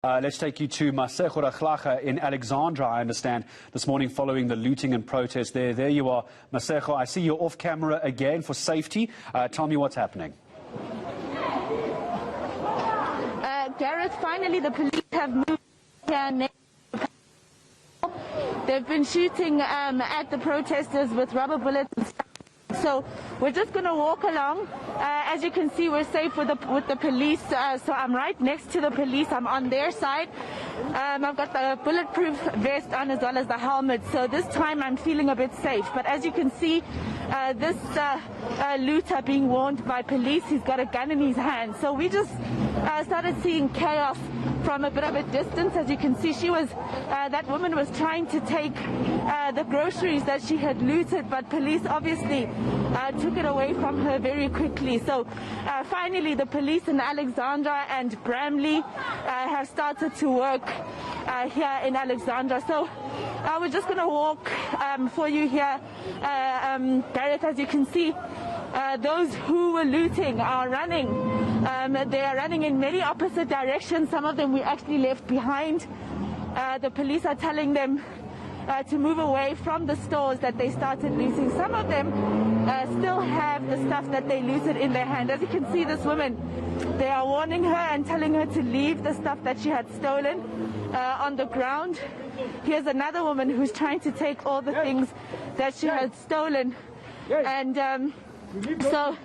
Let's take you to Masego in Alexandra, I understand, this morning following the looting and protest there. There you are, Masego. I see you're off camera again for safety. Tell me what's happening. Gareth, finally the police have moved here. They've been shooting at the protesters with rubber bullets and stuff. So we're just going to walk along. As you can see, we're safe with the police. So I'm right next to the police. I'm on their side. I've got the bulletproof vest on as well as the helmet. So this time I'm feeling a bit safe. But as you can see, this looter being warned by police, he's got a gun in his hand. So we just started seeing chaos from a bit of a distance. As you can see, that woman was trying to take the groceries that she had looted, but police obviously took it away from her very quickly. So finally the police in Alexandra and Bramley have started to work here in Alexandra. So we're just going to walk for you here, Gareth. As you can see, those who were looting are running. They are running in many opposite directions. Some of them we actually left behind. The police are telling them to move away from the stores that they started looting. Some of them still have the stuff that they looted in their hand. As you can see, this woman, they are warning her and telling her to leave the stuff that she had stolen on the ground. Here's another woman who's trying to take all the things that she had stolen. And so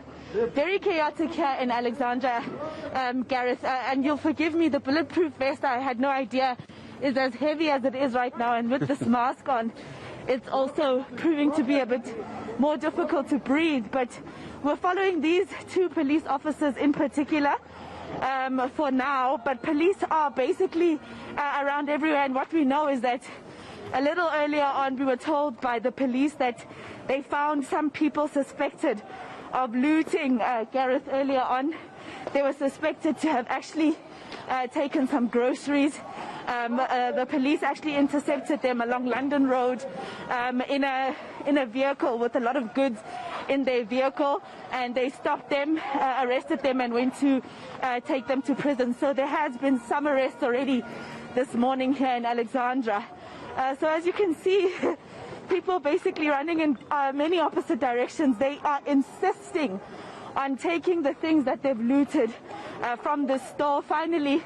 very chaotic here in Alexandra, Gareth. And you'll forgive me, the bulletproof vest, I had no idea, is as heavy as it is right now, and with this mask on it's also proving to be a bit more difficult to breathe. But we're following these two police officers in particular for now, but police are basically around everywhere. And what we know is that a little earlier on we were told by the police that they found some people suspected of looting. Gareth, earlier on they were suspected to have actually taken some groceries. The police actually intercepted them along London Road in a vehicle with a lot of goods in their vehicle, and they stopped them, arrested them, and went to take them to prison. So there has been some arrests already this morning here in Alexandra. So as you can see, people basically running in many opposite directions. They are insisting on taking the things that they've looted from the store. Finally,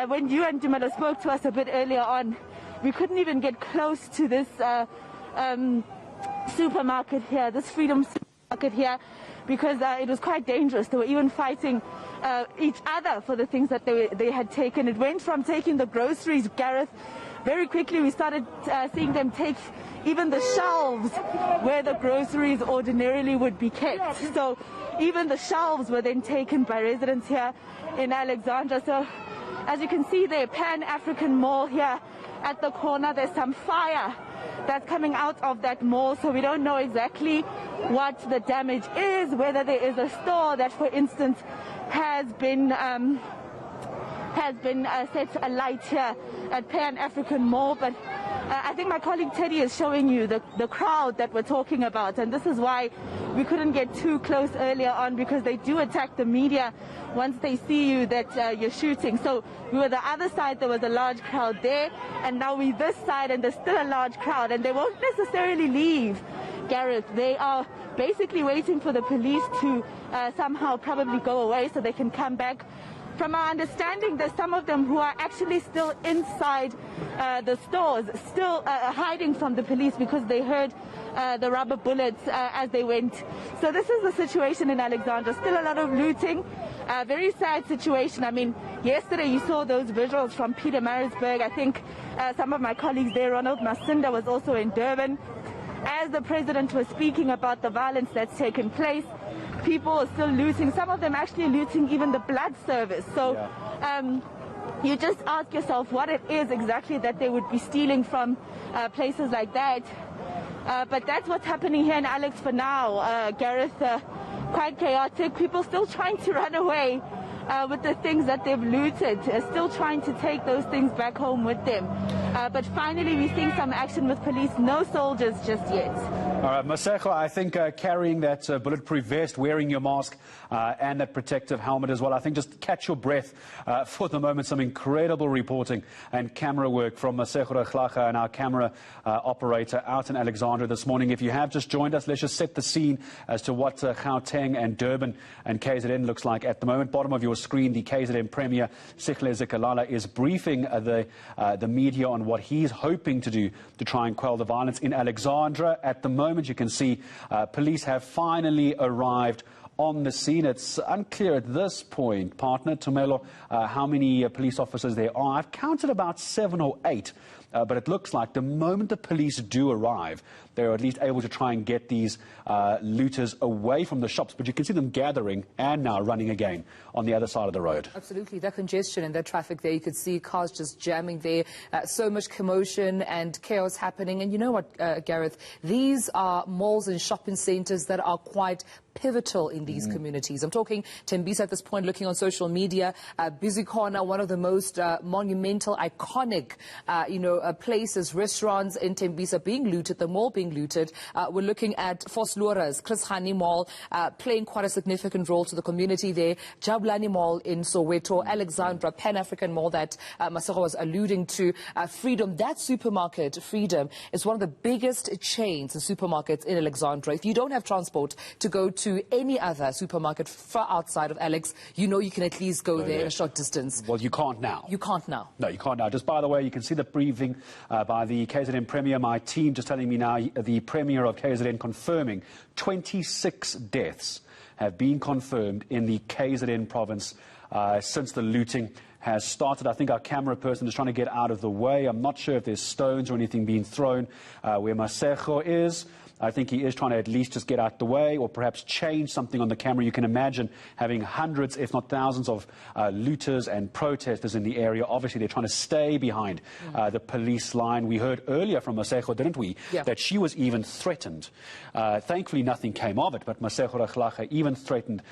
when you and Dumelo spoke to us a bit earlier on, we couldn't even get close to this supermarket here, this Freedom supermarket here, because it was quite dangerous. They were even fighting each other for the things that they had taken. It went from taking the groceries, Gareth. Very quickly we started seeing them take even the shelves where the groceries ordinarily would be kept. So even the shelves were then taken by residents here in Alexandra. So as you can see there, Pan-African Mall here at the corner, there's some fire that's coming out of that mall. So we don't know exactly what the damage is, whether there is a store that, for instance, has been set alight here at Pan-African Mall. But I think my colleague Teddy is showing you the crowd that we're talking about, and this is why we couldn't get too close earlier on, because they do attack the media once they see you that you're shooting. So we were the other side, there was a large crowd there, and now we're this side and there's still a large crowd, and they won't necessarily leave, Gareth. They are basically waiting for the police to somehow probably go away so they can come back. From our understanding, there's some of them who are actually still inside the stores, still hiding from the police because they heard the rubber bullets as they went. So this is the situation in Alexandra. Still a lot of looting, very sad situation. I mean, yesterday you saw those visuals from Pietermaritzburg. I think some of my colleagues there, Ronald Masinda, was also in Durban. As the president was speaking about the violence that's taken place, people are still looting. Some of them actually looting even the blood service. So you just ask yourself what it is exactly that they would be stealing from places like that. But that's what's happening here in Alex for now, Gareth. Quite chaotic. People still trying to run away with the things that they've looted, still trying to take those things back home with them. But finally, we're seeing some action with police. No soldiers just yet. All right, Masego, I think carrying that bulletproof vest, wearing your mask and that protective helmet as well, I think just catch your breath for the moment. Some incredible reporting and camera work from Masego Rakhlaga and our camera operator out in Alexandra this morning. If you have just joined us, let's just set the scene as to what Gauteng and Durban and KZN looks like at the moment. Bottom of your screen, the KZN Premier, Sihle Zikalala, is briefing the media on what he's hoping to do to try and quell the violence in Alexandra. At the moment, you can see police have finally arrived on the scene. It's unclear at this point, partner Tumelo, how many police officers there are. I've counted about 7 or 8. But it looks like the moment the police do arrive, they're at least able to try and get these looters away from the shops. But you can see them gathering and now running again on the other side of the road. Absolutely. That congestion and that traffic there, you could see cars just jamming there. So much commotion and chaos happening. And you know what, Gareth? These are malls and shopping centres that are quite pivotal in these communities. I'm talking Tembisa at this point, looking on social media. Busy Corner, one of the most monumental, iconic, places, restaurants in Tembisa being looted, the mall being looted. We're looking at Vosloorus, Chris Hani Mall, playing quite a significant role to the community there. Jabulani Mall in Soweto, Alexandra, Pan-African Mall that Masego was alluding to. Freedom, that supermarket, Freedom, is one of the biggest chains and supermarkets in Alexandra. If you don't have transport to go to any other supermarket far outside of Alex, you know you can at least go there in a short distance. Well, you can't now. You can't now. No, you can't now. Just by the way, you can see the briefing by the KZN Premier. My team just telling me now, the Premier of KZN confirming 26 deaths have been confirmed in the KZN province since the looting has started. I think our camera person is trying to get out of the way. I'm not sure if there's stones or anything being thrown where Masego is. I think he is trying to at least just get out the way or perhaps change something on the camera. You can imagine having hundreds, if not thousands, of looters and protesters in the area. Obviously, they're trying to stay behind the police line. We heard earlier from Masego, didn't we, that she was even threatened. Thankfully, nothing came of it, but Masego Rakhlaga even threatened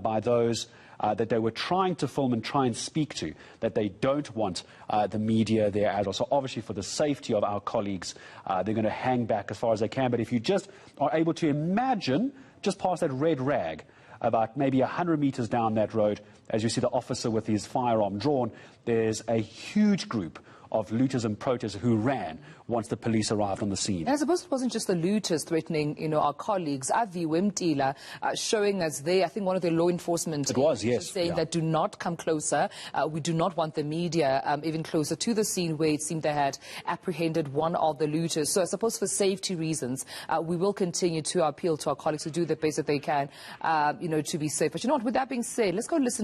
by those that they were trying to film and try and speak to, that they don't want the media there as well. So obviously for the safety of our colleagues, they're going to hang back as far as they can. But if you just are able to imagine, just past that red rag, about maybe 100 meters down that road, as you see the officer with his firearm drawn, there's a huge group of looters and protesters who ran once the police arrived on the scene. And I suppose it wasn't just the looters threatening, our colleagues. Avi Wimtila showing us there, I think one of the law enforcement saying that do not come closer. We do not want the media even closer to the scene where it seemed they had apprehended one of the looters. So I suppose for safety reasons, we will continue to appeal to our colleagues to do the best that they can, to be safe. But you know what, with that being said, let's go listen